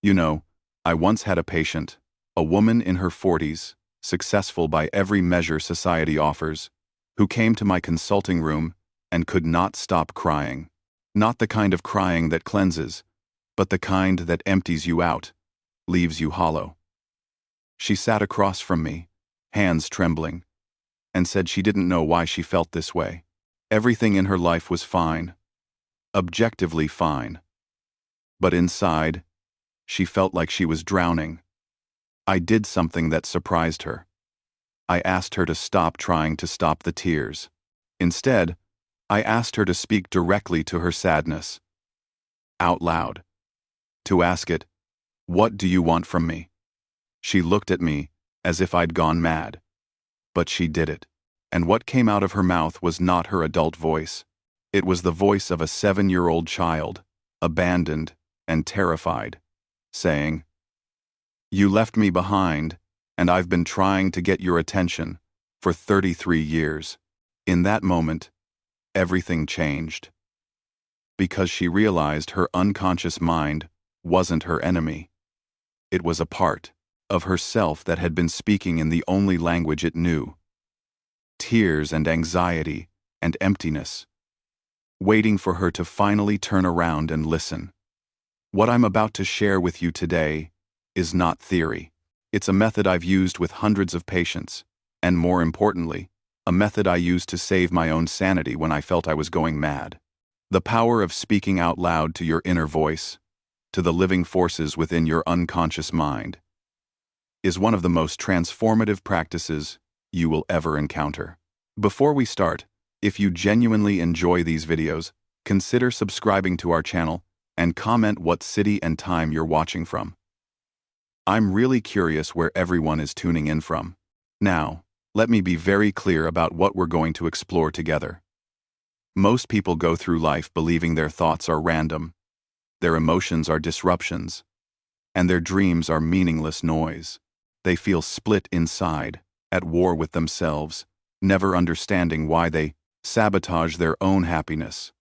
You know, I once had a patient, a woman in her 40s, successful by every measure society offers, who came to my consulting room and could not stop crying. Not the kind of crying that cleanses, but the kind that empties you out, leaves you hollow. She sat across from me, hands trembling, and said she didn't know why she felt this way. Everything in her life was fine, objectively fine. But inside, she felt like she was drowning. I did something that surprised her. I asked her to stop trying to stop the tears. Instead, I asked her to speak directly to her sadness, out loud. To ask it, "What do you want from me?" She looked at me as if I'd gone mad. But she did it. And what came out of her mouth was not her adult voice. It was the voice of a 7-year-old child, abandoned and terrified, saying, "You left me behind, and I've been trying to get your attention for 33 years. In that moment, everything changed. Because she realized her unconscious mind wasn't her enemy. It was a part of herself that had been speaking in the only language it knew. Tears and anxiety and emptiness, waiting for her to finally turn around and listen. What I'm about to share with you today is not theory. It's a method I've used with hundreds of patients, and more importantly, a method I used to save my own sanity when I felt I was going mad. The power of speaking out loud to your inner voice, to the living forces within your unconscious mind, is one of the most transformative practices you will ever encounter. Before we start, if you genuinely enjoy these videos, consider subscribing to our channel and comment what city and time you're watching from. I'm really curious where everyone is tuning in from. Now, let me be very clear about what we're going to explore together. Most people go through life believing their thoughts are random, their emotions are disruptions, and their dreams are meaningless noise. They feel split inside, at war with themselves, never understanding why they sabotage their own happiness,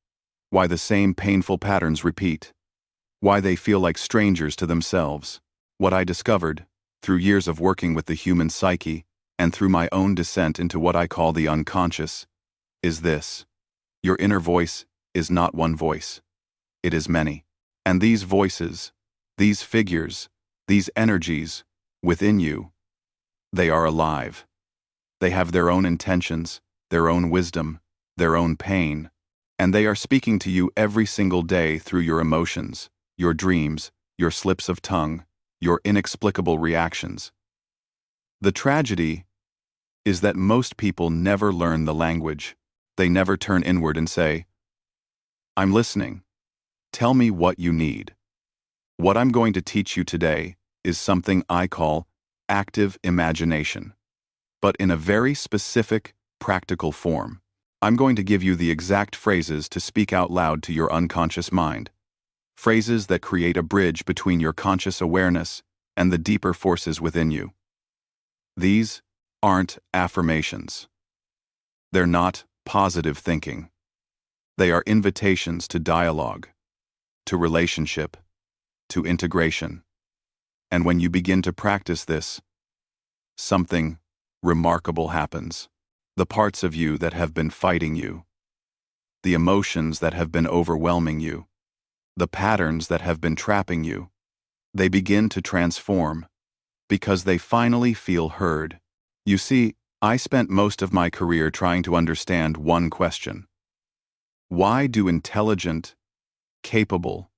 why the same painful patterns repeat, why they feel like strangers to themselves. What I discovered, through years of working with the human psyche and through my own descent into what I call the unconscious, is this: your inner voice is not one voice. It is many. And these voices, these figures, these energies within you, they are alive. They have their own intentions, their own wisdom, their own pain, and they are speaking to you every single day through your emotions, your dreams, your slips of tongue, your inexplicable reactions. The tragedy is that most people never learn the language. They never turn inward and say, "I'm listening. Tell me what you need." What I'm going to teach you today is something I call active imagination, but in a very specific, practical form. I'm going to give you the exact phrases to speak out loud to your unconscious mind. Phrases that create a bridge between your conscious awareness and the deeper forces within you. These aren't affirmations. They're not positive thinking. They are invitations to dialogue, to relationship, to integration. And when you begin to practice this, something remarkable happens. The parts of you that have been fighting you, the emotions that have been overwhelming you, the patterns that have been trapping you, they begin to transform because they finally feel heard. You see, I spent most of my career trying to understand one question. Why do intelligent, capable,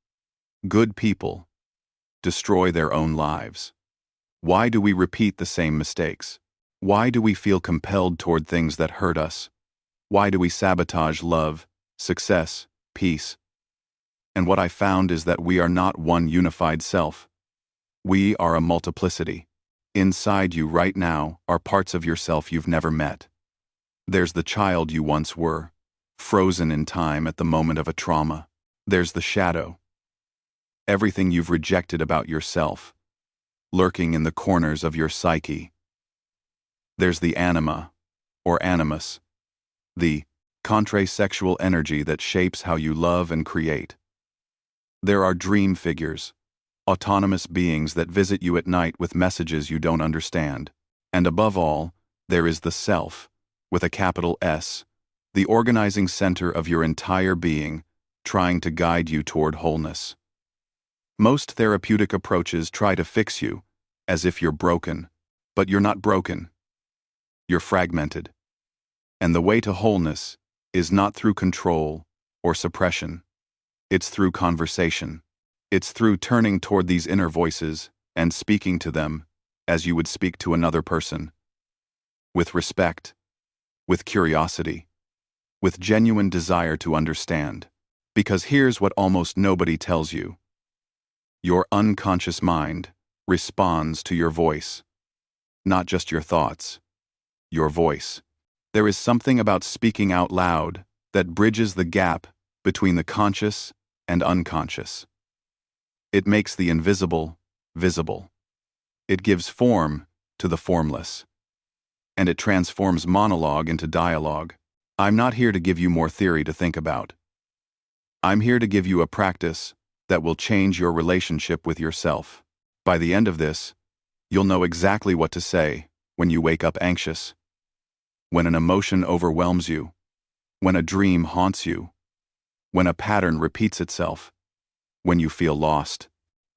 good people destroy their own lives? Why do we repeat the same mistakes? Why do we feel compelled toward things that hurt us? Why do we sabotage love, success, peace? And what I found is that we are not one unified self. We are a multiplicity. Inside you right now are parts of yourself you've never met. There's the child you once were, frozen in time at the moment of a trauma. There's the shadow. Everything you've rejected about yourself, lurking in the corners of your psyche. There's the anima, or animus, the contrasexual energy that shapes how you love and create. There are dream figures, autonomous beings that visit you at night with messages you don't understand. And above all, there is the self, with a capital S, the organizing center of your entire being, trying to guide you toward wholeness. Most therapeutic approaches try to fix you, as if you're broken, but you're not broken. You're fragmented. And the way to wholeness is not through control or suppression. It's through conversation. It's through turning toward these inner voices and speaking to them as you would speak to another person. With respect, with curiosity, with genuine desire to understand. Because here's what almost nobody tells you. Your unconscious mind responds to your voice. Not just your thoughts. Your voice. There is something about speaking out loud that bridges the gap between the conscious and unconscious. It makes the invisible visible. It gives form to the formless. And it transforms monologue into dialogue. I'm not here to give you more theory to think about. I'm here to give you a practice that will change your relationship with yourself. By the end of this, you'll know exactly what to say when you wake up anxious, when an emotion overwhelms you, when a dream haunts you, when a pattern repeats itself, when you feel lost.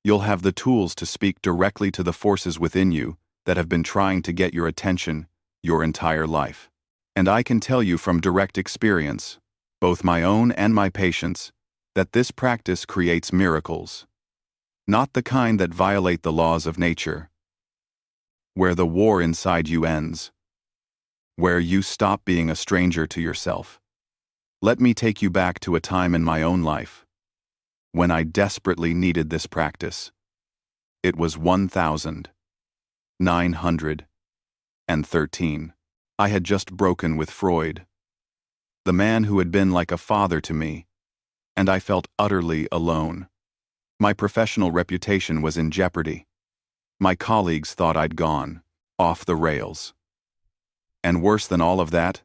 You'll have the tools to speak directly to the forces within you that have been trying to get your attention your entire life. And I can tell you from direct experience, both my own and my patients', that this practice creates miracles. Not the kind that violate the laws of nature, where the war inside you ends, where you stop being a stranger to yourself. Let me take you back to a time in my own life when I desperately needed this practice. It was 1913. I had just broken with Freud, the man who had been like a father to me, and I felt utterly alone. My professional reputation was in jeopardy. My colleagues thought I'd gone off the rails. And worse than all of that,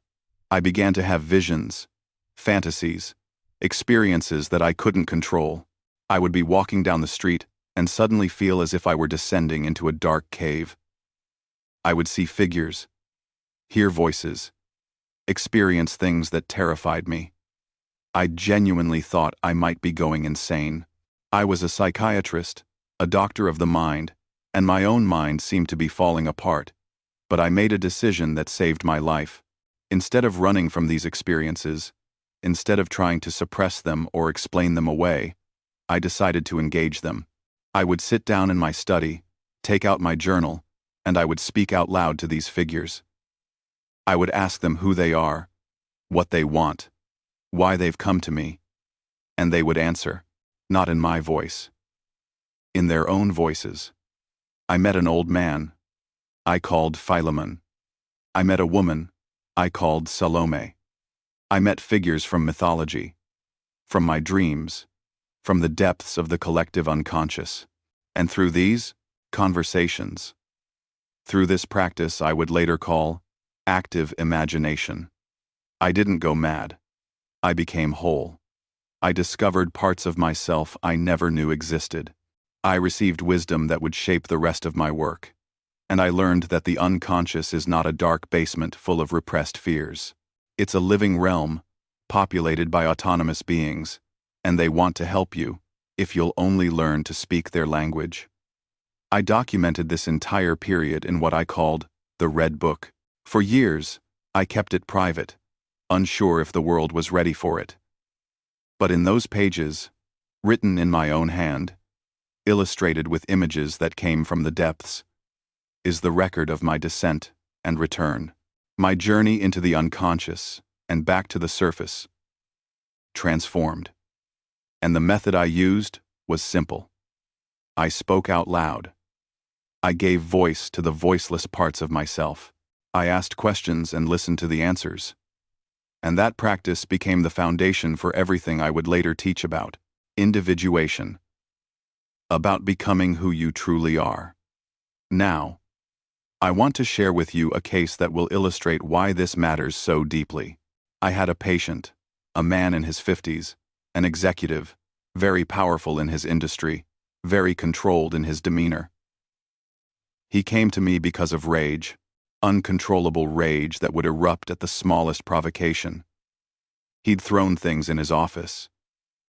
I began to have visions, fantasies, experiences that I couldn't control. I would be walking down the street and suddenly feel as if I were descending into a dark cave. I would see figures, hear voices, experience things that terrified me. I genuinely thought I might be going insane. I was a psychiatrist, a doctor of the mind, and my own mind seemed to be falling apart. But I made a decision that saved my life. Instead of running from these experiences, instead of trying to suppress them or explain them away, I decided to engage them. I would sit down in my study, take out my journal, and I would speak out loud to these figures. I would ask them who they are, what they want, why they've come to me, and they would answer, not in my voice, in their own voices. I met an old man. I called Philemon. I met a woman. I called Salome. I met figures from mythology, from my dreams, from the depths of the collective unconscious. And through these conversations, through this practice I would later call active imagination, I didn't go mad. I became whole. I discovered parts of myself I never knew existed. I received wisdom that would shape the rest of my work. And I learned that the unconscious is not a dark basement full of repressed fears. It's a living realm, populated by autonomous beings, and they want to help you, if you'll only learn to speak their language. I documented this entire period in what I called the Red Book. For years, I kept it private, unsure if the world was ready for it. But in those pages, written in my own hand, illustrated with images that came from the depths, is the record of my descent and return, my journey into the unconscious and back to the surface, transformed. And the method I used was simple. I spoke out loud. I gave voice to the voiceless parts of myself. I asked questions and listened to the answers. And that practice became the foundation for everything I would later teach about individuation, about becoming who you truly are. Now, I want to share with you a case that will illustrate why this matters so deeply. I had a patient, a man in his 50s, an executive, very powerful in his industry, very controlled in his demeanor. He came to me because of rage, uncontrollable rage that would erupt at the smallest provocation. He'd thrown things in his office.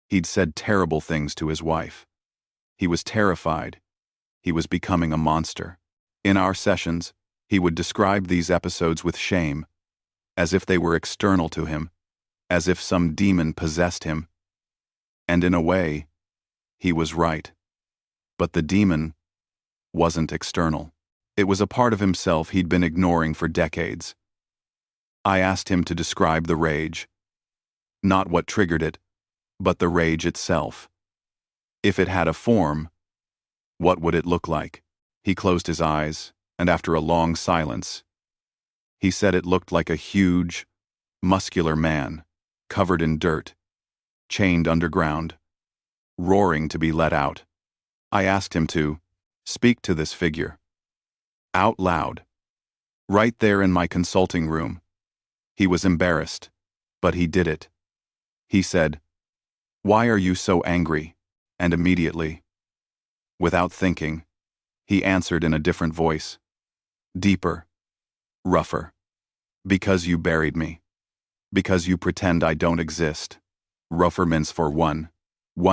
He'd said terrible things to his wife. He was terrified. He was becoming a monster. In our sessions, he would describe these episodes with shame, as if they were external to him, as if some demon possessed him. And in a way, he was right. But the demon wasn't external. It was a part of himself he'd been ignoring for decades. I asked him to describe the rage. Not what triggered it, but the rage itself. If it had a form, what would it look like? He closed his eyes, and after a long silence, he said it looked like a huge, muscular man, covered in dirt, chained underground, roaring to be let out. I asked him to speak to this figure, out loud, right there in my consulting room. He was embarrassed, but he did it. He said, "Why are you so angry?" And immediately, without thinking, he answered in a different voice, deeper, rougher. "Because you buried me. Because you pretend I don't exist. Rougher means for one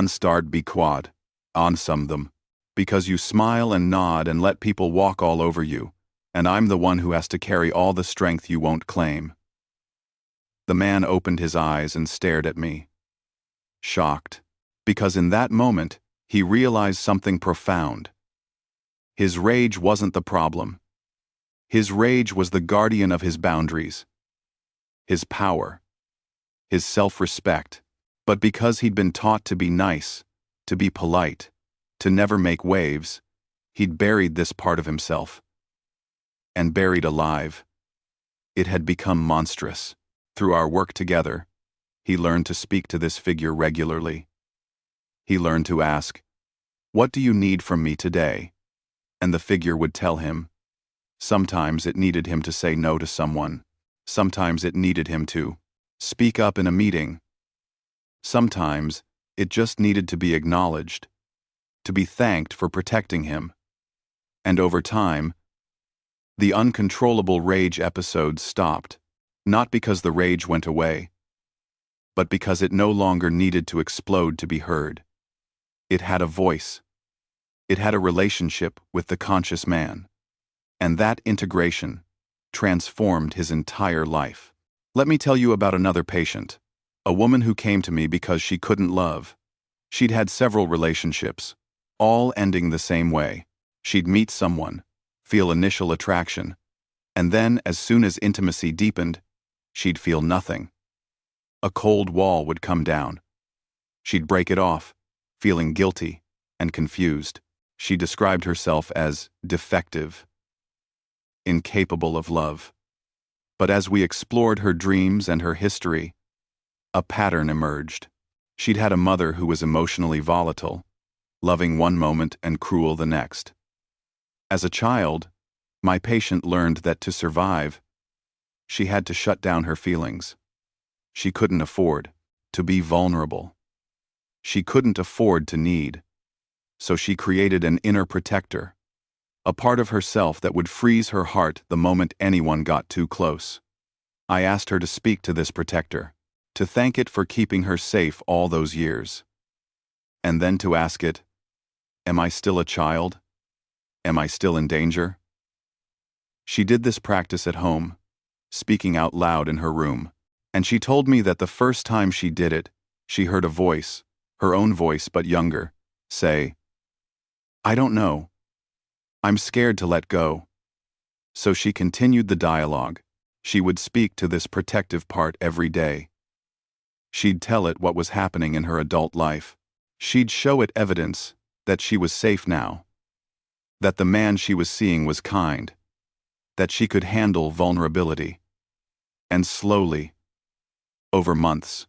starred be quad, on some them. Because you smile and nod and let people walk all over you, and I'm the one who has to carry all the strength you won't claim." The man opened his eyes and stared at me, shocked, because in that moment, he realized something profound. His rage wasn't the problem. His rage was the guardian of his boundaries, his power, his self-respect. But because he'd been taught to be nice, to be polite, to never make waves, he'd buried this part of himself. And buried alive, it had become monstrous. Through our work together, he learned to speak to this figure regularly. He learned to ask, "What do you need from me today?" And the figure would tell him. Sometimes it needed him to say no to someone. Sometimes it needed him to speak up in a meeting. Sometimes it just needed to be acknowledged, to be thanked for protecting him. And over time, the uncontrollable rage episodes stopped, not because the rage went away, but because it no longer needed to explode to be heard. It had a voice. It had a relationship with the conscious man. And that integration transformed his entire life. Let me tell you about another patient, a woman who came to me because she couldn't love. She'd had several relationships, all ending the same way. She'd meet someone, feel initial attraction, and then, as soon as intimacy deepened, she'd feel nothing. A cold wall would come down. She'd break it off, feeling guilty and confused. She described herself as defective, incapable of love. But as we explored her dreams and her history, a pattern emerged. She'd had a mother who was emotionally volatile, loving one moment and cruel the next. As a child, my patient learned that to survive, she had to shut down her feelings. She couldn't afford to be vulnerable. She couldn't afford to need. So she created an inner protector, a part of herself that would freeze her heart the moment anyone got too close. I asked her to speak to this protector, to thank it for keeping her safe all those years. And then to ask it, "Am I still a child? Am I still in danger?" She did this practice at home, speaking out loud in her room, and she told me that the first time she did it, she heard a voice, her own voice but younger, say, "I don't know. I'm scared to let go." So she continued the dialogue. She would speak to this protective part every day. She'd tell it what was happening in her adult life. She'd show it evidence that she was safe now, that the man she was seeing was kind, that she could handle vulnerability. And slowly, over months,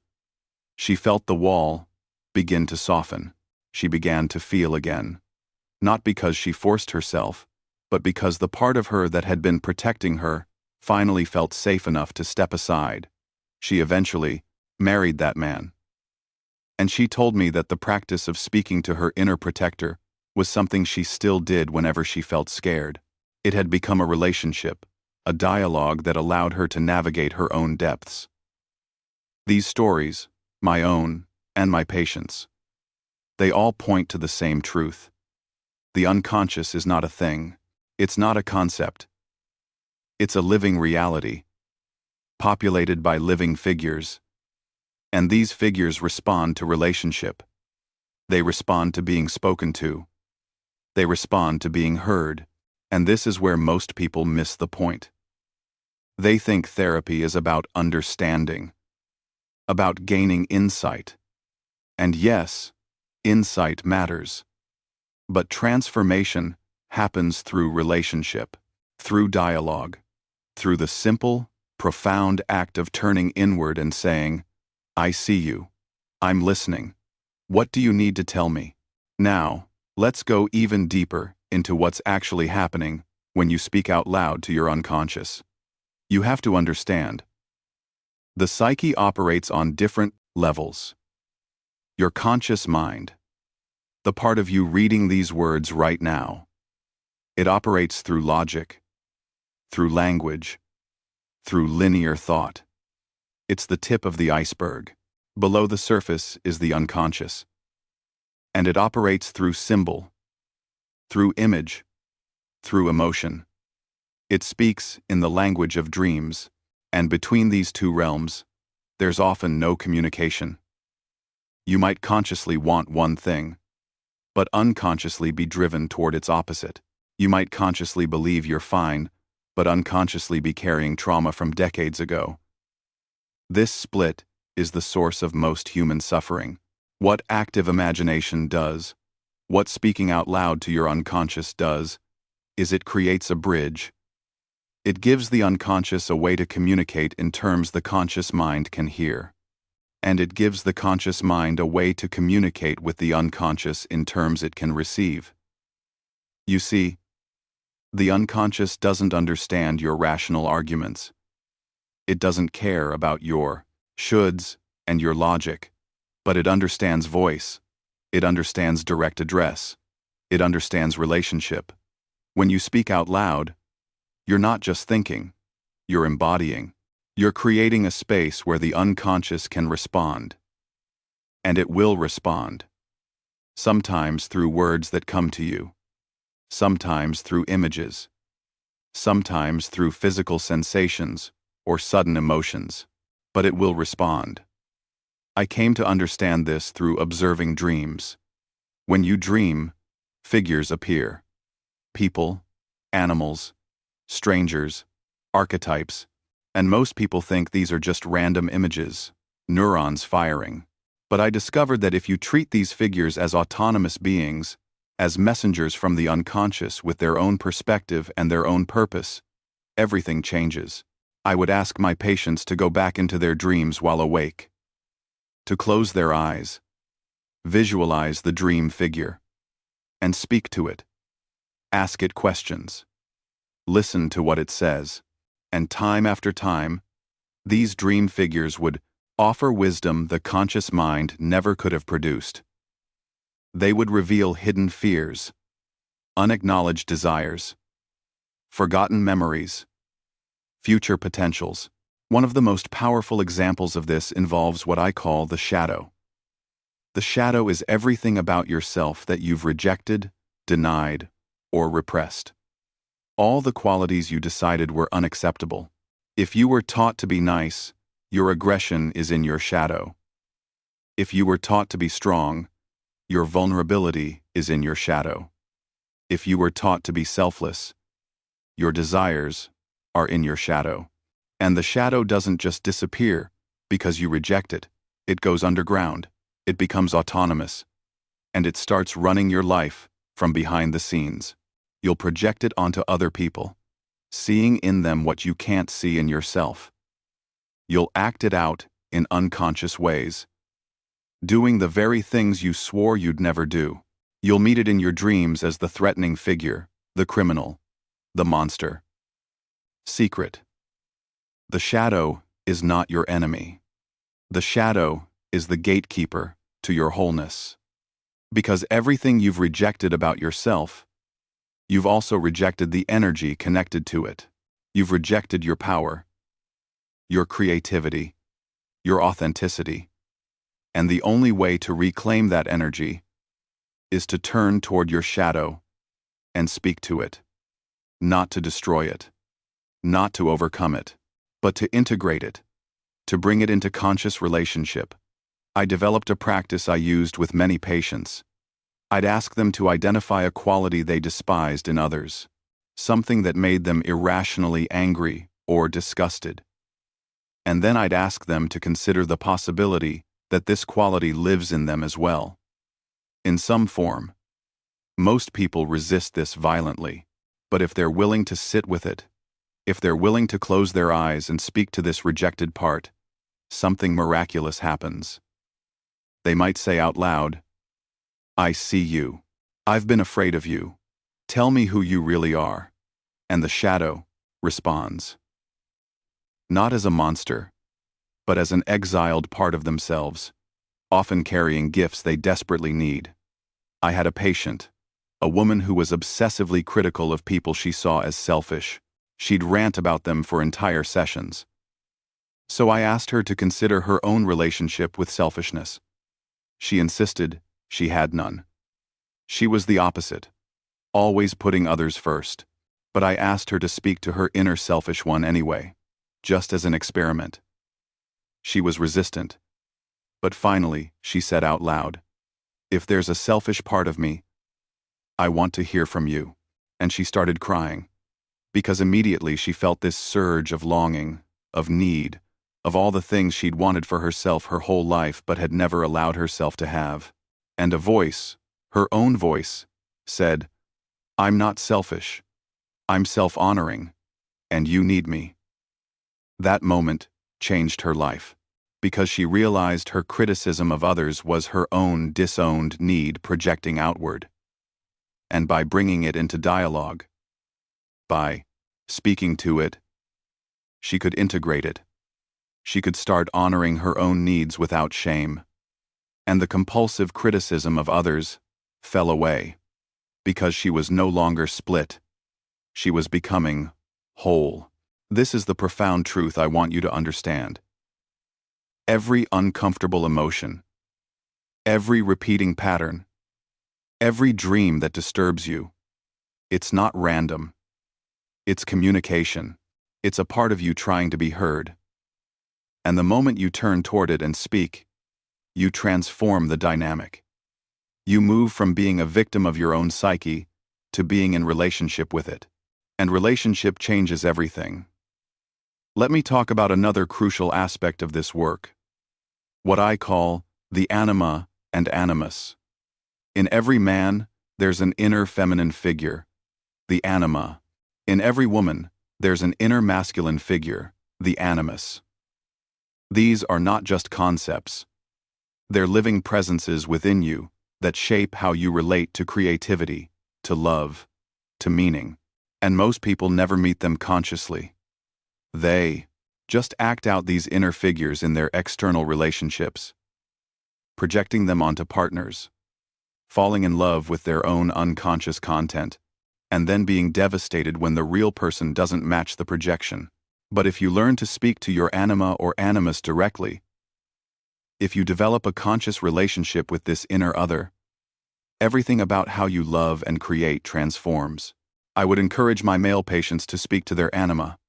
she felt the wall begin to soften. She began to feel again. Not because she forced herself, but because the part of her that had been protecting her finally felt safe enough to step aside. She eventually married that man. And she told me that the practice of speaking to her inner protector was something she still did whenever she felt scared. It had become a relationship, a dialogue that allowed her to navigate her own depths. These stories, my own and my patient's, they all point to the same truth. The unconscious is not a thing. It's not a concept. It's a living reality, populated by living figures. And these figures respond to relationship. They respond to being spoken to. They respond to being heard. And this is where most people miss the point. They think therapy is about understanding, about gaining insight. And yes, insight matters. But transformation happens through relationship, through dialogue, through the simple, profound act of turning inward and saying, I see you. I'm listening. What do you need to tell me? Now, let's go even deeper into what's actually happening when you speak out loud to your unconscious. You have to understand. The psyche operates on different levels. Your conscious mind, the part of you reading these words right now, it operates through logic, through language, through linear thought. It's the tip of the iceberg. Below the surface is the unconscious. And it operates through symbol, through image, through emotion. It speaks in the language of dreams, and between these two realms, there's often no communication. You might consciously want one thing, but unconsciously be driven toward its opposite. You might consciously believe you're fine, but unconsciously be carrying trauma from decades ago. This split is the source of most human suffering. What active imagination does, what speaking out loud to your unconscious does, is it creates a bridge. It gives the unconscious a way to communicate in terms the conscious mind can hear. And it gives the conscious mind a way to communicate with the unconscious in terms it can receive. You see, the unconscious doesn't understand your rational arguments. It doesn't care about your shoulds and your logic, but it understands voice. It understands direct address. It understands relationship. When you speak out loud, you're not just thinking, you're embodying. You're creating a space where the unconscious can respond. And it will respond. Sometimes through words that come to you. Sometimes through images. Sometimes through physical sensations or sudden emotions. But it will respond. I came to understand this through observing dreams. When you dream, figures appear. People, animals, strangers, archetypes. And most people think these are just random images, neurons firing. But I discovered that if you treat these figures as autonomous beings, as messengers from the unconscious with their own perspective and their own purpose, everything changes. I would ask my patients to go back into their dreams while awake, to close their eyes, visualize the dream figure, and speak to it. Ask it questions. Listen to what it says. And time after time, these dream figures would offer wisdom the conscious mind never could have produced. They would reveal hidden fears, unacknowledged desires, forgotten memories, future potentials. One of the most powerful examples of this involves what I call the shadow. The shadow is everything about yourself that you've rejected, denied, or repressed. All the qualities you decided were unacceptable. If you were taught to be nice, your aggression is in your shadow. If you were taught to be strong, your vulnerability is in your shadow. If you were taught to be selfless, your desires are in your shadow. And the shadow doesn't just disappear because you reject it. It goes underground. It becomes autonomous. And it starts running your life from behind the scenes. You'll project it onto other people, seeing in them what you can't see in yourself. You'll act it out in unconscious ways, doing the very things you swore you'd never do. You'll meet it in your dreams as the threatening figure, the criminal, the monster. Secret. The shadow is not your enemy. The shadow is the gatekeeper to your wholeness. Because everything you've rejected about yourself, you've also rejected the energy connected to it. You've rejected your power, your creativity, your authenticity. And the only way to reclaim that energy is to turn toward your shadow and speak to it. Not to destroy it, not to overcome it, but to integrate it, to bring it into conscious relationship. I developed a practice I used with many patients. I'd ask them to identify a quality they despised in others, something that made them irrationally angry or disgusted. And then I'd ask them to consider the possibility that this quality lives in them as well, in some form. Most people resist this violently, but if they're willing to sit with it, if they're willing to close their eyes and speak to this rejected part, something miraculous happens. They might say out loud, "I see you. I've been afraid of you. Tell me who you really are." And the shadow responds. Not as a monster, but as an exiled part of themselves, often carrying gifts they desperately need. I had a patient, a woman who was obsessively critical of people she saw as selfish. She'd rant about them for entire sessions. So I asked her to consider her own relationship with selfishness. She insisted she had none. She was the opposite, always putting others first. But I asked her to speak to her inner selfish one anyway, just as an experiment. She was resistant. But finally, she said out loud, "If there's a selfish part of me, I want to hear from you." And she started crying, because immediately she felt this surge of longing, of need, of all the things she'd wanted for herself her whole life but had never allowed herself to have. And a voice, her own voice, said, "I'm not selfish. I'm self-honoring, and you need me." That moment changed her life, because she realized her criticism of others was her own disowned need projecting outward. And by bringing it into dialogue, by speaking to it, she could integrate it. She could start honoring her own needs without shame. And the compulsive criticism of others fell away, because she was no longer split. She was becoming whole. This is the profound truth I want you to understand. Every uncomfortable emotion, every repeating pattern, every dream that disturbs you, it's not random. It's communication. It's a part of you trying to be heard. And the moment you turn toward it and speak, you transform the dynamic. You move from being a victim of your own psyche to being in relationship with it. And relationship changes everything. Let me talk about another crucial aspect of this work, what I call the anima and animus. In every man, there's an inner feminine figure, the anima. In every woman, there's an inner masculine figure, the animus. These are not just concepts. They're living presences within you that shape how you relate to creativity, to love, to meaning. And most people never meet them consciously. They just act out these inner figures in their external relationships, projecting them onto partners, falling in love with their own unconscious content, and then being devastated when the real person doesn't match the projection. But if you learn to speak to your anima or animus directly, if you develop a conscious relationship with this inner other, everything about how you love and create transforms. I would encourage my male patients to speak to their anima,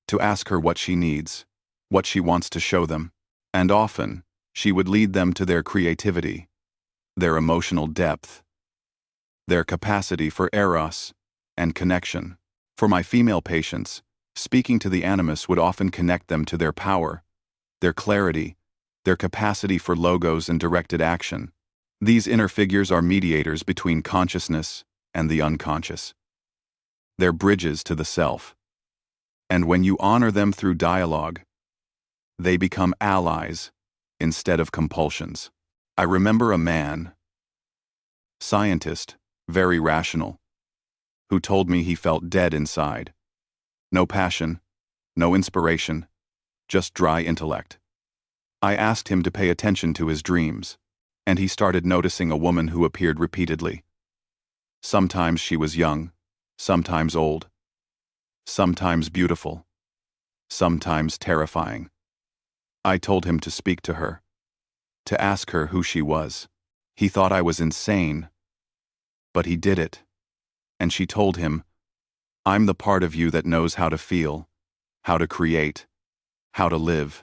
to ask her what she needs, what she wants to show them, and often, she would lead them to their creativity, their emotional depth, their capacity for eros and connection. For my female patients, speaking to the animus would often connect them to their power, their clarity, their capacity for logos and directed action. These inner figures are mediators between consciousness and the unconscious. They're bridges to the self. And when you honor them through dialogue, they become allies instead of compulsions. I remember a man, scientist, very rational, who told me he felt dead inside. No passion, no inspiration, just dry intellect. I asked him to pay attention to his dreams, and he started noticing a woman who appeared repeatedly. Sometimes she was young, sometimes old, sometimes beautiful, sometimes terrifying. I told him to speak to her, to ask her who she was. He thought I was insane, but he did it. And she told him, "I'm the part of you that knows how to feel, how to create, how to live.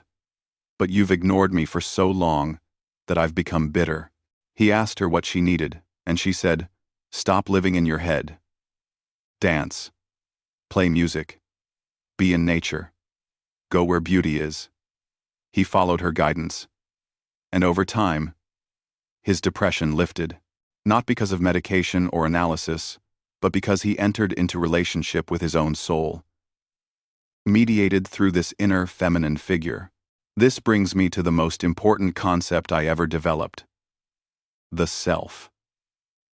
But you've ignored me for so long that I've become bitter." He asked her what she needed, and she said, "Stop living in your head. Dance. Play music. Be in nature. Go where beauty is." He followed her guidance. And over time, his depression lifted, not because of medication or analysis, but because he entered into relationship with his own soul, mediated through this inner feminine figure. This brings me to the most important concept I ever developed: the self.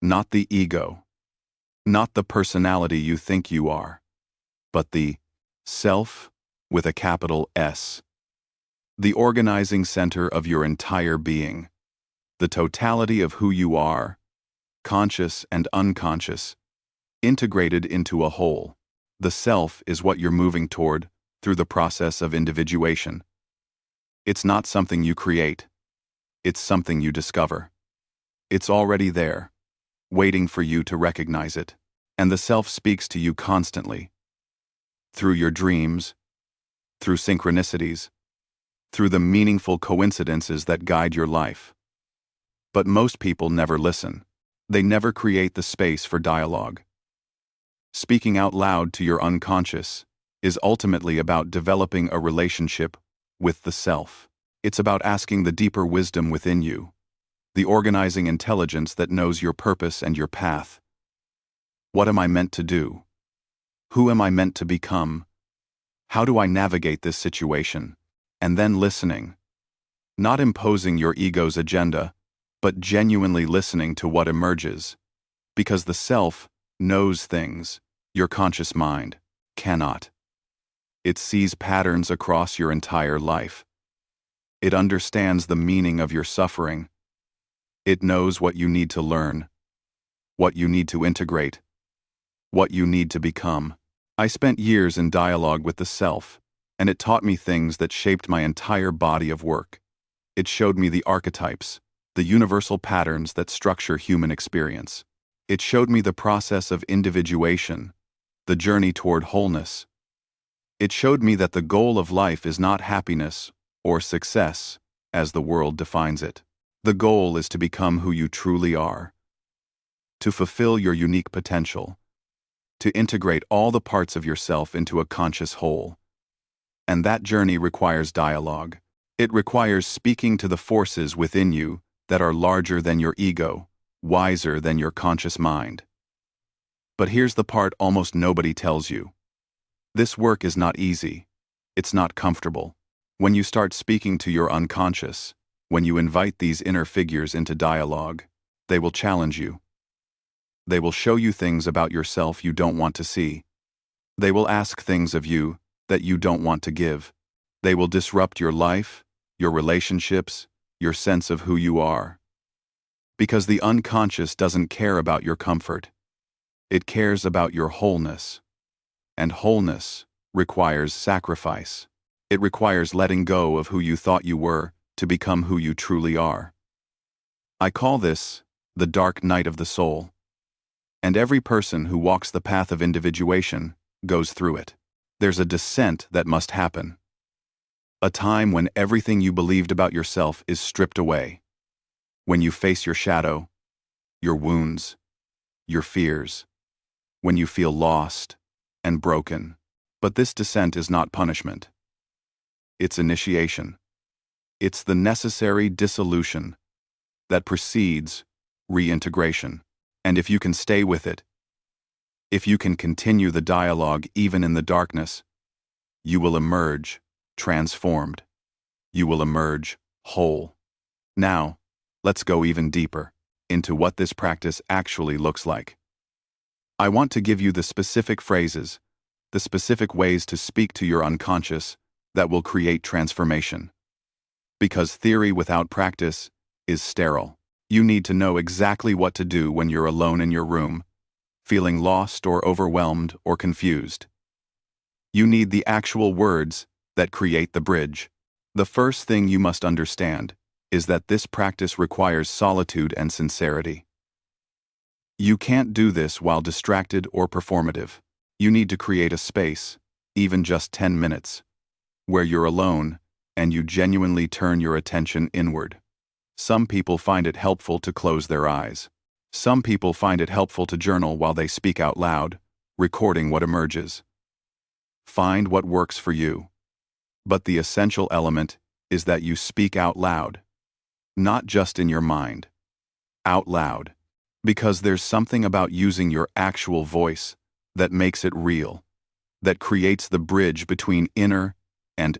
Not the ego, not the personality you think you are, but the self with a capital S. The organizing center of your entire being, the totality of who you are, conscious and unconscious, integrated into a whole. The self is what you're moving toward through the process of individuation. It's not something you create, it's something you discover. It's already there, waiting for you to recognize it. And the self speaks to you constantly, through your dreams, through synchronicities, through the meaningful coincidences that guide your life. But most people never listen. They never create the space for dialogue. Speaking out loud to your unconscious is ultimately about developing a relationship with the self. It's about asking the deeper wisdom within you, the organizing intelligence that knows your purpose and your path. What am I meant to do? Who am I meant to become? How do I navigate this situation? And then listening. Not imposing your ego's agenda, but genuinely listening to what emerges. Because the self knows things your conscious mind cannot. It sees patterns across your entire life. It understands the meaning of your suffering. It knows what you need to learn, what you need to integrate, what you need to become. I spent years in dialogue with the self, and it taught me things that shaped my entire body of work. It showed me the archetypes, the universal patterns that structure human experience. It showed me the process of individuation, the journey toward wholeness. It showed me that the goal of life is not happiness or success, as the world defines it. The goal is to become who you truly are, to fulfill your unique potential, to integrate all the parts of yourself into a conscious whole. And that journey requires dialogue. It requires speaking to the forces within you that are larger than your ego, wiser than your conscious mind. But here's the part almost nobody tells you. This work is not easy. It's not comfortable. When you start speaking to your unconscious, when you invite these inner figures into dialogue, they will challenge you. They will show you things about yourself you don't want to see. They will ask things of you that you don't want to give. They will disrupt your life, your relationships, your sense of who you are. Because the unconscious doesn't care about your comfort. It cares about your wholeness. And wholeness requires sacrifice. It requires letting go of who you thought you were to become who you truly are. I call this the dark night of the soul. And every person who walks the path of individuation goes through it. There's a descent that must happen. A time when everything you believed about yourself is stripped away. When you face your shadow, your wounds, your fears. When you feel lost and broken. But this descent is not punishment. It's initiation. It's the necessary dissolution that precedes reintegration. And if you can stay with it, if you can continue the dialogue even in the darkness, you will emerge transformed. You will emerge whole. Now, let's go even deeper into what this practice actually looks like. I want to give you the specific phrases, the specific ways to speak to your unconscious that will create transformation. Because theory without practice is sterile. You need to know exactly what to do when you're alone in your room, feeling lost or overwhelmed or confused. You need the actual words that create the bridge. The first thing you must understand is that this practice requires solitude and sincerity. You can't do this while distracted or performative. You need to create a space, even just 10 minutes, where you're alone and you genuinely turn your attention inward. Some people find it helpful to close their eyes. Some people find it helpful to journal while they speak out loud, recording what emerges. Find what works for you. But the essential element is that you speak out loud. Not just in your mind. Out loud. Because there's something about using your actual voice that makes it real, that creates the bridge between inner and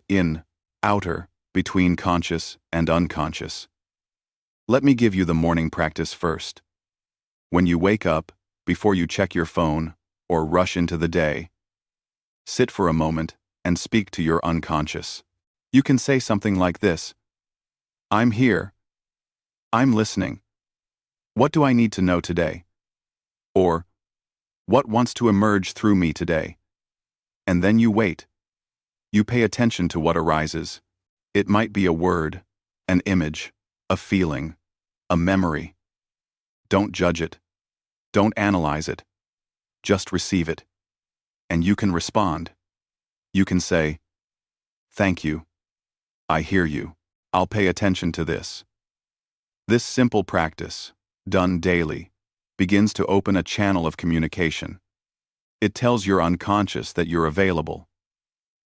outer, between conscious and unconscious. Let me give you the morning practice first. When you wake up, before you check your phone or rush into the day, sit for a moment and speak to your unconscious. You can say something like this: I'm here. I'm listening. What do I need to know today? Or, what wants to emerge through me today? And then you wait. You pay attention to what arises. It might be a word, an image, a feeling, a memory. Don't judge it. Don't analyze it. Just receive it. And you can respond. You can say, thank you. I hear you. I'll pay attention to this. This simple practice, done daily, begins to open a channel of communication. It tells your unconscious that you're available,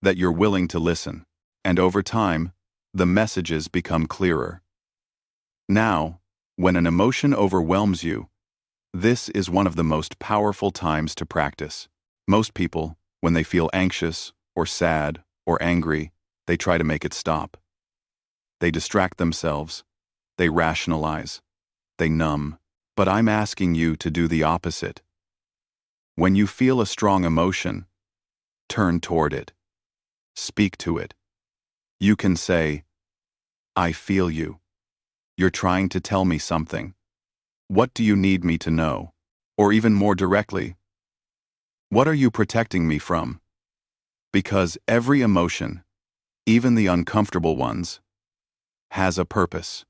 that you're willing to listen, and over time, the messages become clearer. Now, when an emotion overwhelms you, this is one of the most powerful times to practice. Most people, when they feel anxious, or sad, or angry, they try to make it stop. They distract themselves. They rationalize. They numb. But I'm asking you to do the opposite. When you feel a strong emotion, turn toward it. Speak to it. You can say, I feel you. You're trying to tell me something. What do you need me to know? Or even more directly, what are you protecting me from? Because every emotion, even the uncomfortable ones, has a purpose.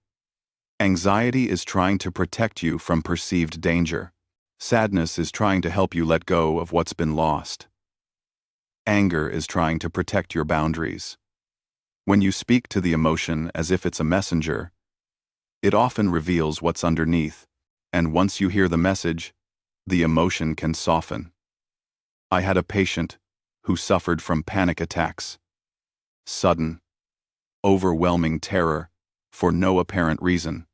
Anxiety is trying to protect you from perceived danger. Sadness is trying to help you let go of what's been lost. Anger is trying to protect your boundaries. When you speak to the emotion as if it's a messenger, it often reveals what's underneath, and once you hear the message, the emotion can soften. I had a patient who suffered from panic attacks. Sudden, overwhelming terror for no apparent reason.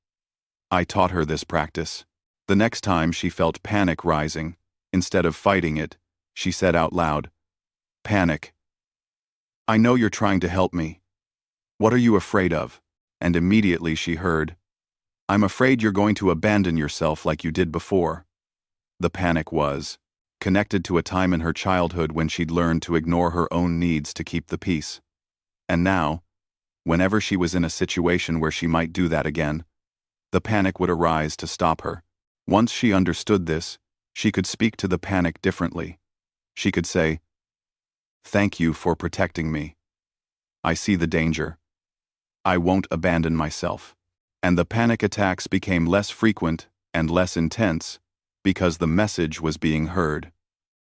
I taught her this practice. The next time she felt panic rising, instead of fighting it, she said out loud, Panic. I know you're trying to help me. What are you afraid of? And immediately she heard, I'm afraid you're going to abandon yourself like you did before. The panic was connected to a time in her childhood when she'd learned to ignore her own needs to keep the peace. And now, whenever she was in a situation where she might do that again, the panic would arise to stop her. Once she understood this, she could speak to the panic differently. She could say, Thank you for protecting me. I see the danger. I won't abandon myself. And the panic attacks became less frequent and less intense because the message was being heard.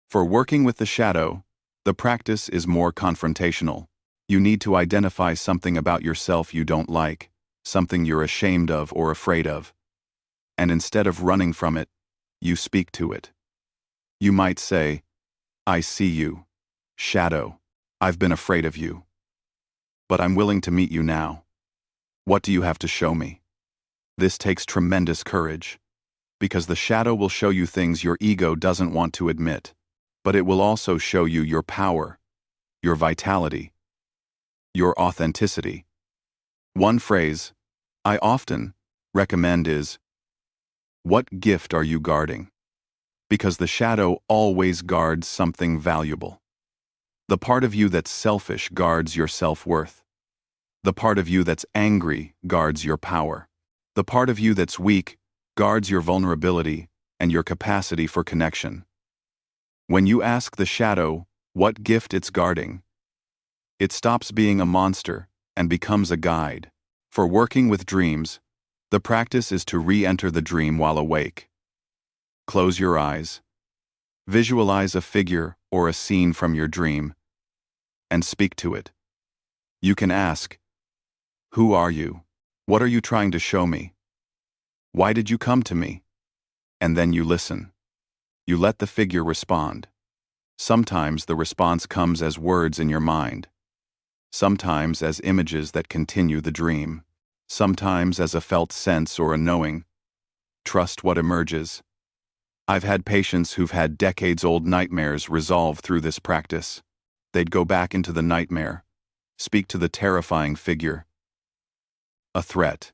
For working with the shadow, the practice is more confrontational. You need to identify something about yourself you don't like, something you're ashamed of or afraid of. And instead of running from it, you speak to it. You might say, I see you, shadow. I've been afraid of you. But I'm willing to meet you now. What do you have to show me? This takes tremendous courage, because the shadow will show you things your ego doesn't want to admit, but it will also show you your power, your vitality, your authenticity. One phrase I often recommend is, what gift are you guarding? Because the shadow always guards something valuable. The part of you that's selfish guards your self-worth. The part of you that's angry guards your power. The part of you that's weak guards your vulnerability and your capacity for connection. When you ask the shadow what gift it's guarding, it stops being a monster and becomes a guide. For working with dreams, the practice is to re-enter the dream while awake. Close your eyes, visualize a figure or a scene from your dream, and speak to it. You can ask, "Who are you? What are you trying to show me? Why did you come to me?" And then you listen. You let the figure respond. Sometimes the response comes as words in your mind. Sometimes as images that continue the dream. Sometimes as a felt sense or a knowing. Trust what emerges. I've had patients who've had decades-old nightmares resolve through this practice. They'd go back into the nightmare, speak to the terrifying figure. A threat.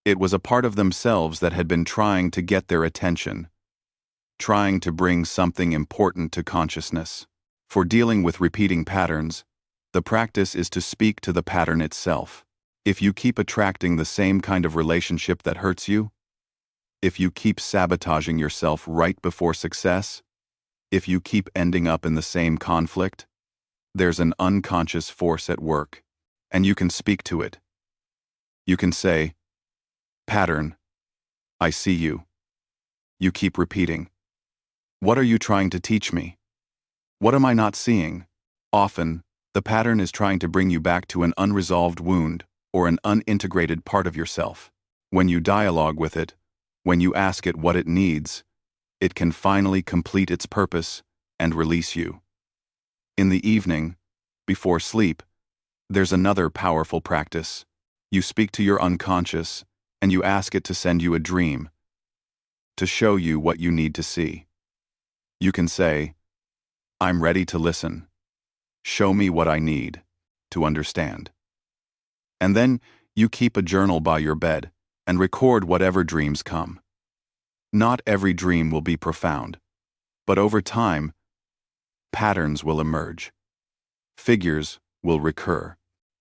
It was a part of themselves that had been trying to get their attention, trying to bring something important to consciousness. For dealing with repeating patterns, the practice is to speak to the pattern itself. If you keep attracting the same kind of relationship that hurts you, if you keep sabotaging yourself right before success, if you keep ending up in the same conflict, there's an unconscious force at work, and you can speak to it. You can say, "Pattern, I see you." You keep repeating, "What are you trying to teach me? What am I not seeing?" Often, the pattern is trying to bring you back to an unresolved wound or an unintegrated part of yourself. When you dialogue with it, when you ask it what it needs, it can finally complete its purpose and release you. In the evening, before sleep, there's another powerful practice. You speak to your unconscious, and you ask it to send you a dream, to show you what you need to see. You can say, "I'm ready to listen. Show me what I need to understand." And then you keep a journal by your bed and record whatever dreams come. Not every dream will be profound, but over time, patterns will emerge. Figures will recur,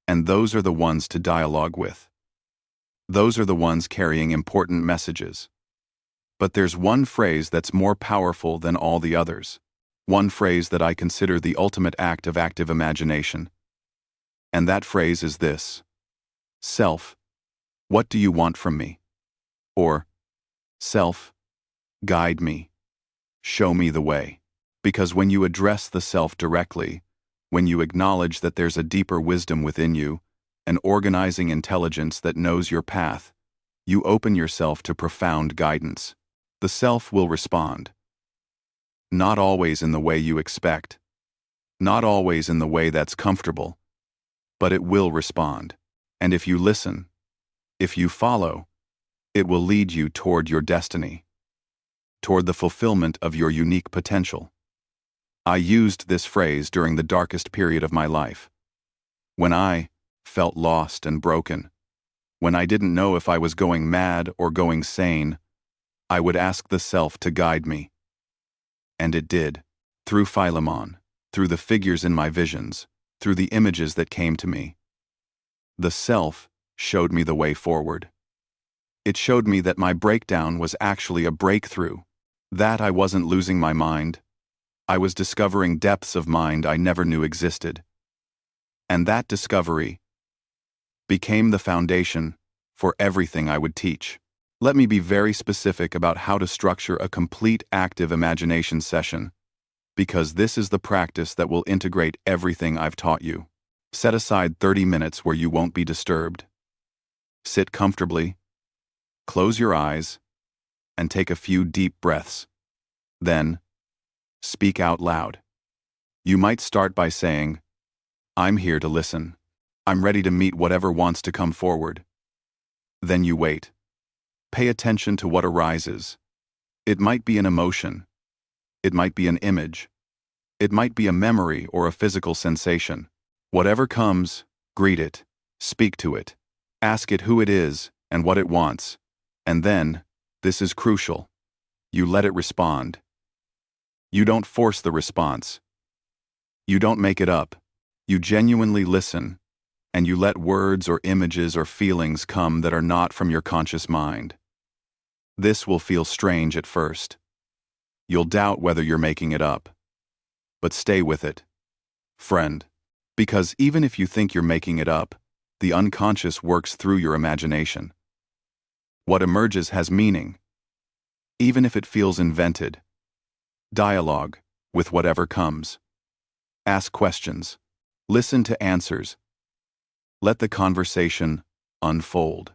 and those are the ones to dialogue with. Those are the ones carrying important messages. But there's one phrase that's more powerful than all the others. One phrase that I consider the ultimate act of active imagination. And that phrase is this: "Self, what do you want from me?" Or, "Self, guide me. Show me the way." Because when you address the self directly, when you acknowledge that there's a deeper wisdom within you, an organizing intelligence that knows your path, you open yourself to profound guidance. The self will respond. Not always in the way you expect, not always in the way that's comfortable, but it will respond. And if you listen, if you follow, it will lead you toward your destiny, toward the fulfillment of your unique potential. I used this phrase during the darkest period of my life. When I felt lost and broken, when I didn't know if I was going mad or going sane, I would ask the self to guide me. And it did, through Philemon, through the figures in my visions, through the images that came to me. The self showed me the way forward. It showed me that my breakdown was actually a breakthrough, that I wasn't losing my mind. I was discovering depths of mind I never knew existed. And that discovery became the foundation for everything I would teach. Let me be very specific about how to structure a complete active imagination session, because this is the practice that will integrate everything I've taught you. Set aside 30 minutes where you won't be disturbed. Sit comfortably, close your eyes, and take a few deep breaths. Then, speak out loud. You might start by saying, "I'm here to listen. I'm ready to meet whatever wants to come forward." Then you wait. Pay attention to what arises. It might be an emotion. It might be an image. It might be a memory or a physical sensation. Whatever comes, greet it, speak to it, ask it who it is and what it wants. And then, this is crucial, you let it respond. You don't force the response. You don't make it up. You genuinely listen, and you let words or images or feelings come that are not from your conscious mind. This will feel strange at first. You'll doubt whether you're making it up. But stay with it, friend. Because even if you think you're making it up, the unconscious works through your imagination. What emerges has meaning, even if it feels invented. Dialogue with whatever comes. Ask questions. Listen to answers. Let the conversation unfold.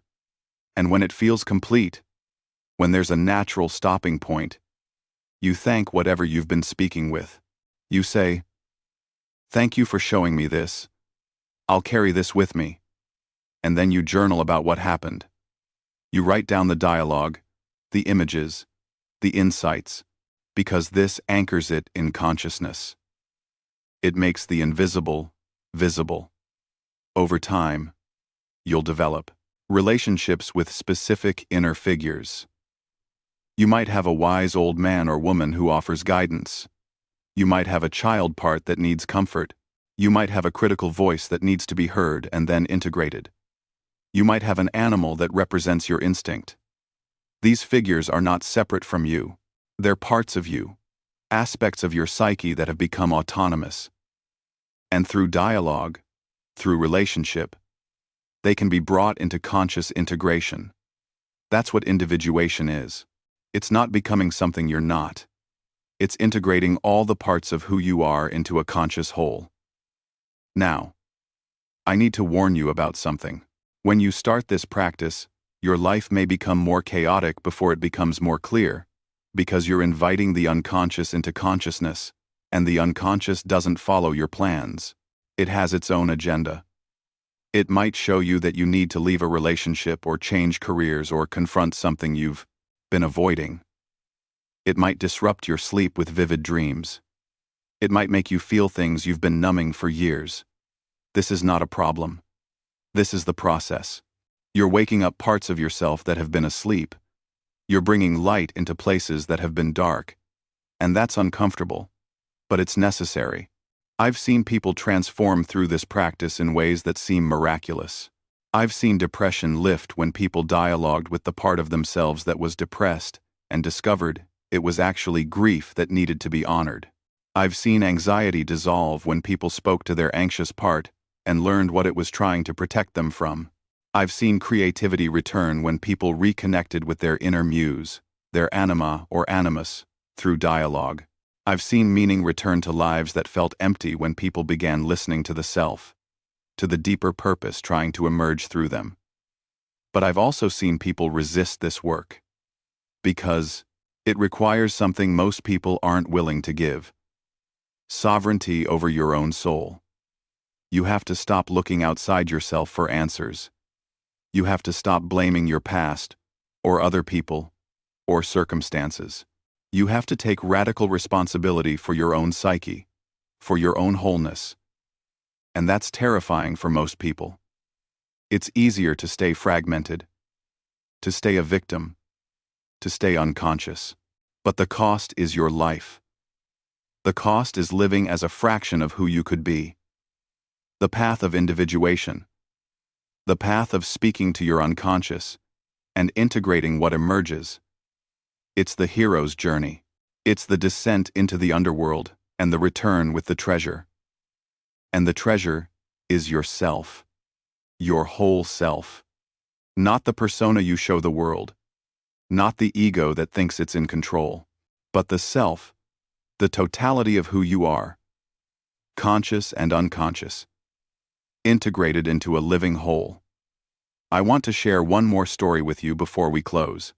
And when it feels complete, when there's a natural stopping point, you thank whatever you've been speaking with. You say, "Thank you for showing me this. I'll carry this with me." And then you journal about what happened. You write down the dialogue, the images, the insights, because this anchors it in consciousness. It makes the invisible visible. Over time, you'll develop relationships with specific inner figures. You might have a wise old man or woman who offers guidance. You might have a child part that needs comfort. You might have a critical voice that needs to be heard and then integrated. You might have an animal that represents your instinct. These figures are not separate from you. They're parts of you, aspects of your psyche that have become autonomous. And through dialogue, through relationship, they can be brought into conscious integration. That's what individuation is. It's not becoming something you're not. It's integrating all the parts of who you are into a conscious whole. Now, I need to warn you about something. When you start this practice, your life may become more chaotic before it becomes more clear, because you're inviting the unconscious into consciousness, and the unconscious doesn't follow your plans. It has its own agenda. It might show you that you need to leave a relationship or change careers or confront something you've been avoiding. It might disrupt your sleep with vivid dreams. It might make you feel things you've been numbing for years. This is not a problem. This is the process. You're waking up parts of yourself that have been asleep. You're bringing light into places that have been dark. And that's uncomfortable. But it's necessary. I've seen people transform through this practice in ways that seem miraculous. I've seen depression lift when people dialogued with the part of themselves that was depressed and discovered it was actually grief that needed to be honored. I've seen anxiety dissolve when people spoke to their anxious part and learned what it was trying to protect them from. I've seen creativity return when people reconnected with their inner muse, their anima or animus, through dialogue. I've seen meaning return to lives that felt empty when people began listening to the self, to the deeper purpose trying to emerge through them. But I've also seen people resist this work, because it requires something most people aren't willing to give: sovereignty over your own soul. You have to stop looking outside yourself for answers. You have to stop blaming your past, or other people, or circumstances. You have to take radical responsibility for your own psyche, for your own wholeness. And that's terrifying for most people. It's easier to stay fragmented, to stay a victim, to stay unconscious. But the cost is your life. The cost is living as a fraction of who you could be. The path of individuation. The path of speaking to your unconscious and integrating what emerges. It's the hero's journey. It's the descent into the underworld and the return with the treasure. And the treasure is yourself. Your whole self. Not the persona you show the world. Not the ego that thinks it's in control. But the self, the totality of who you are. Conscious and unconscious. Integrated into a living whole. I want to share one more story with you before we close.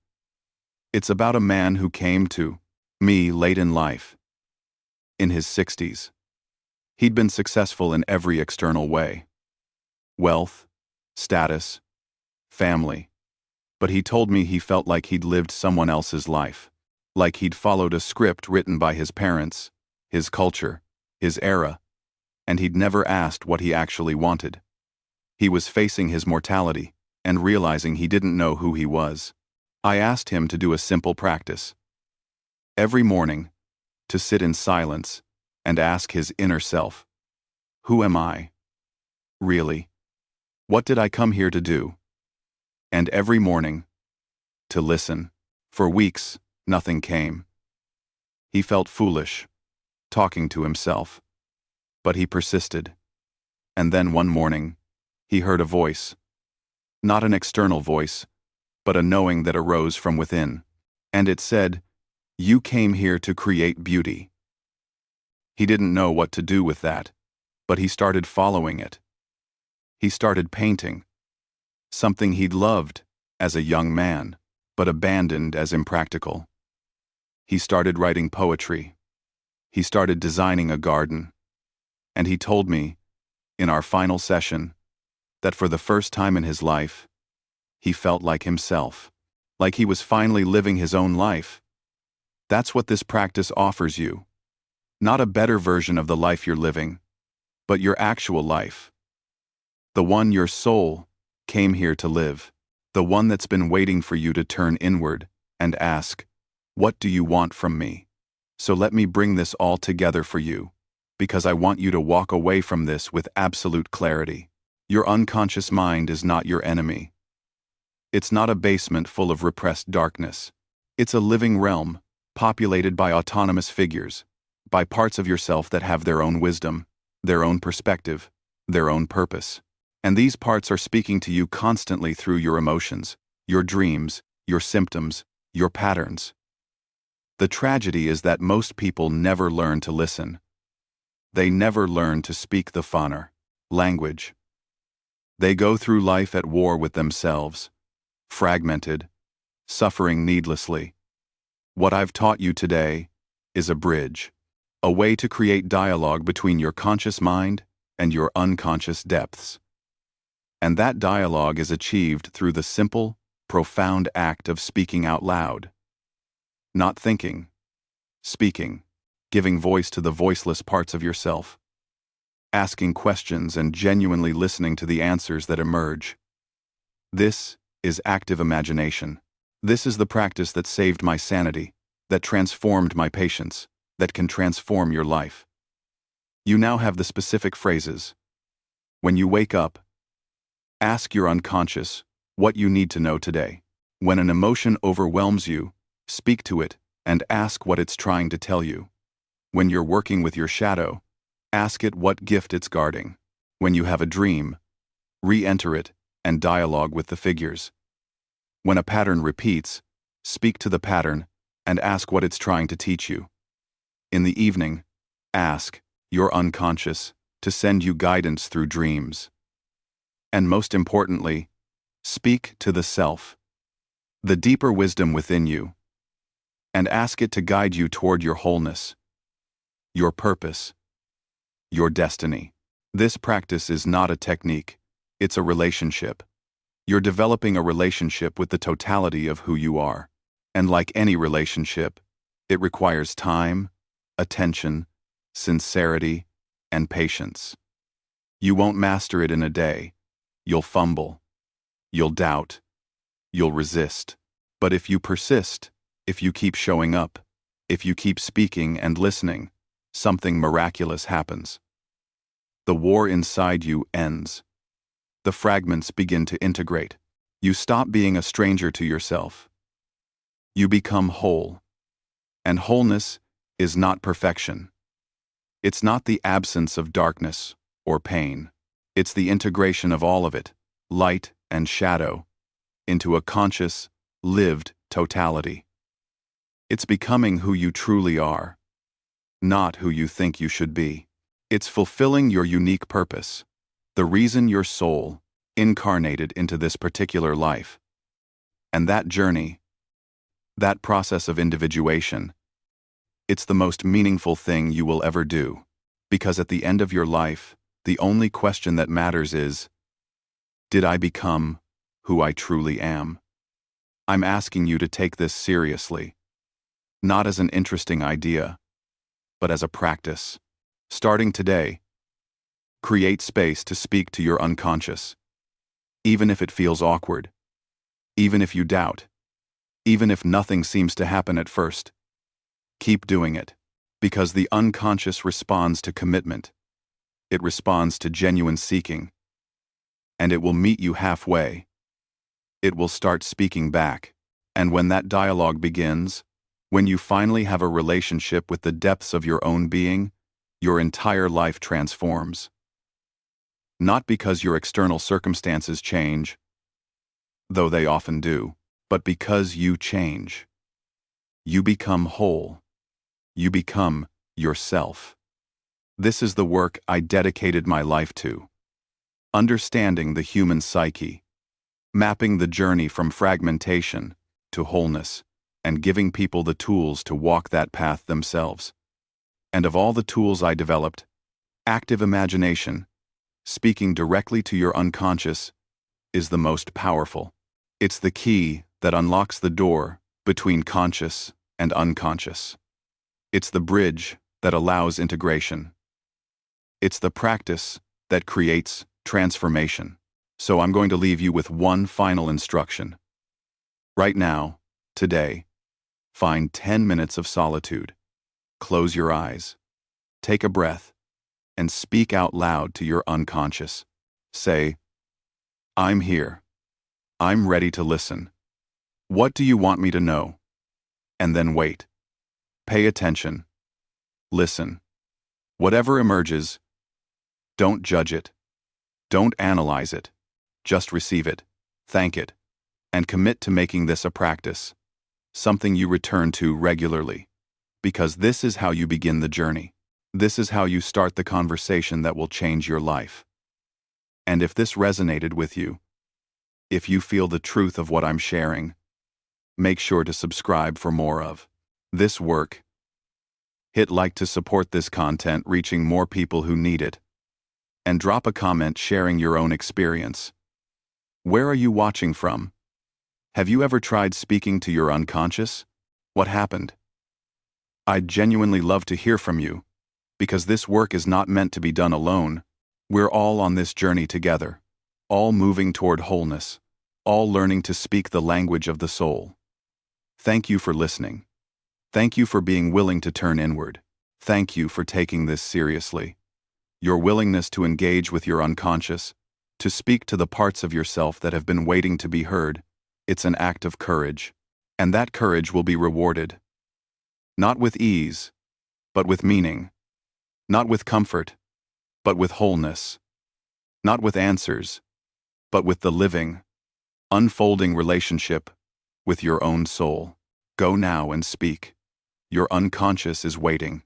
It's about a man who came to me late in life. In his 60s. He'd been successful in every external way. Wealth, status, family. But he told me he felt like he'd lived someone else's life. Like he'd followed a script written by his parents, his culture, his era, and he'd never asked what he actually wanted. He was facing his mortality and realizing he didn't know who he was. I asked him to do a simple practice. Every morning, to sit in silence and ask his inner self, who am I? Really? What did I come here to do? And every morning, to listen, For weeks, nothing came. He felt foolish, talking to himself. But he persisted. And then one morning, he heard a voice. Not an external voice, but a knowing that arose from within. And it said, "You came here to create beauty." He didn't know what to do with that, but he started following it. He started painting. Something he'd loved as a young man, but abandoned as impractical. He started writing poetry. He started designing a garden. And he told me, in our final session, that for the first time in his life, he felt like himself, like he was finally living his own life. That's what this practice offers you. Not a better version of the life you're living, but your actual life. The one your soul came here to live. The one that's been waiting for you to turn inward and ask, "What do you want from me?" So let me bring this all together for you, because I want you to walk away from this with absolute clarity. Your unconscious mind is not your enemy. It's not a basement full of repressed darkness. It's a living realm, populated by autonomous figures, by parts of yourself that have their own wisdom, their own perspective, their own purpose. And these parts are speaking to you constantly through your emotions, your dreams, your symptoms, your patterns. The tragedy is that most people never learn to listen. They never learn to speak the Fanar language. They go through life at war with themselves, fragmented, suffering needlessly. What I've taught you today is a bridge, a way to create dialogue between your conscious mind and your unconscious depths. And that dialogue is achieved through the simple, profound act of speaking out loud. Not thinking, speaking, giving voice to the voiceless parts of yourself, asking questions and genuinely listening to the answers that emerge. This is active imagination. This is the practice that saved my sanity, that transformed my patience, that can transform your life. You now have the specific phrases. When you wake up, ask your unconscious what you need to know today. When an emotion overwhelms you, speak to it and ask what it's trying to tell you. When you're working with your shadow, ask it what gift it's guarding. When you have a dream, re-enter it and dialogue with the figures. When a pattern repeats, speak to the pattern and ask what it's trying to teach you. In the evening, ask your unconscious to send you guidance through dreams. And most importantly, speak to the self, the deeper wisdom within you, and ask it to guide you toward your wholeness, your purpose, your destiny. This practice is not a technique, it's a relationship. You're developing a relationship with the totality of who you are. And like any relationship, it requires time, attention, sincerity, and patience. You won't master it in a day. You'll fumble. You'll doubt. You'll resist. But if you persist, if you keep showing up, if you keep speaking and listening, something miraculous happens. The war inside you ends. The fragments begin to integrate. You stop being a stranger to yourself. You become whole. And wholeness is not perfection. It's not the absence of darkness or pain. It's the integration of all of it, light and shadow, into a conscious, lived totality. It's becoming who you truly are, not who you think you should be. It's fulfilling your unique purpose, the reason your soul incarnated into this particular life. And that journey, that process of individuation, it's the most meaningful thing you will ever do, because at the end of your life, the only question that matters is, did I become who I truly am? I'm asking you to take this seriously, not as an interesting idea, but as a practice. Starting today, create space to speak to your unconscious, even if it feels awkward, even if you doubt, even if nothing seems to happen at first. Keep doing it, because the unconscious responds to commitment. It responds to genuine seeking, and it will meet you halfway. It will start speaking back. And when that dialogue begins, when you finally have a relationship with the depths of your own being, your entire life transforms. Not because your external circumstances change, though they often do, but because you change. You become whole. You become yourself. This is the work I dedicated my life to. Understanding the human psyche, mapping the journey from fragmentation to wholeness, and giving people the tools to walk that path themselves. And of all the tools I developed, active imagination, speaking directly to your unconscious, is the most powerful. It's the key that unlocks the door between conscious and unconscious. It's the bridge that allows integration. It's the practice that creates transformation. So I'm going to leave you with one final instruction. Right now, today, find 10 minutes of solitude. Close your eyes. Take a breath and speak out loud to your unconscious. Say, "I'm here. I'm ready to listen. What do you want me to know?" And then wait. Pay attention. Listen. Whatever emerges, don't judge it. Don't analyze it. Just receive it, thank it, and commit to making this a practice, something you return to regularly. Because this is how you begin the journey. This is how you start the conversation that will change your life. And if this resonated with you, if you feel the truth of what I'm sharing, make sure to subscribe for more of this work. Hit like to support this content reaching more people who need it. And drop a comment sharing your own experience. Where are you watching from? Have you ever tried speaking to your unconscious? What happened? I'd genuinely love to hear from you, because this work is not meant to be done alone. We're all on this journey together, all moving toward wholeness, all learning to speak the language of the soul. Thank you for listening. Thank you for being willing to turn inward. Thank you for taking this seriously. Your willingness to engage with your unconscious, to speak to the parts of yourself that have been waiting to be heard, it's an act of courage, and that courage will be rewarded. Not with ease, but with meaning. Not with comfort, but with wholeness. Not with answers, but with the living, unfolding relationship with your own soul. Go now and speak. Your unconscious is waiting.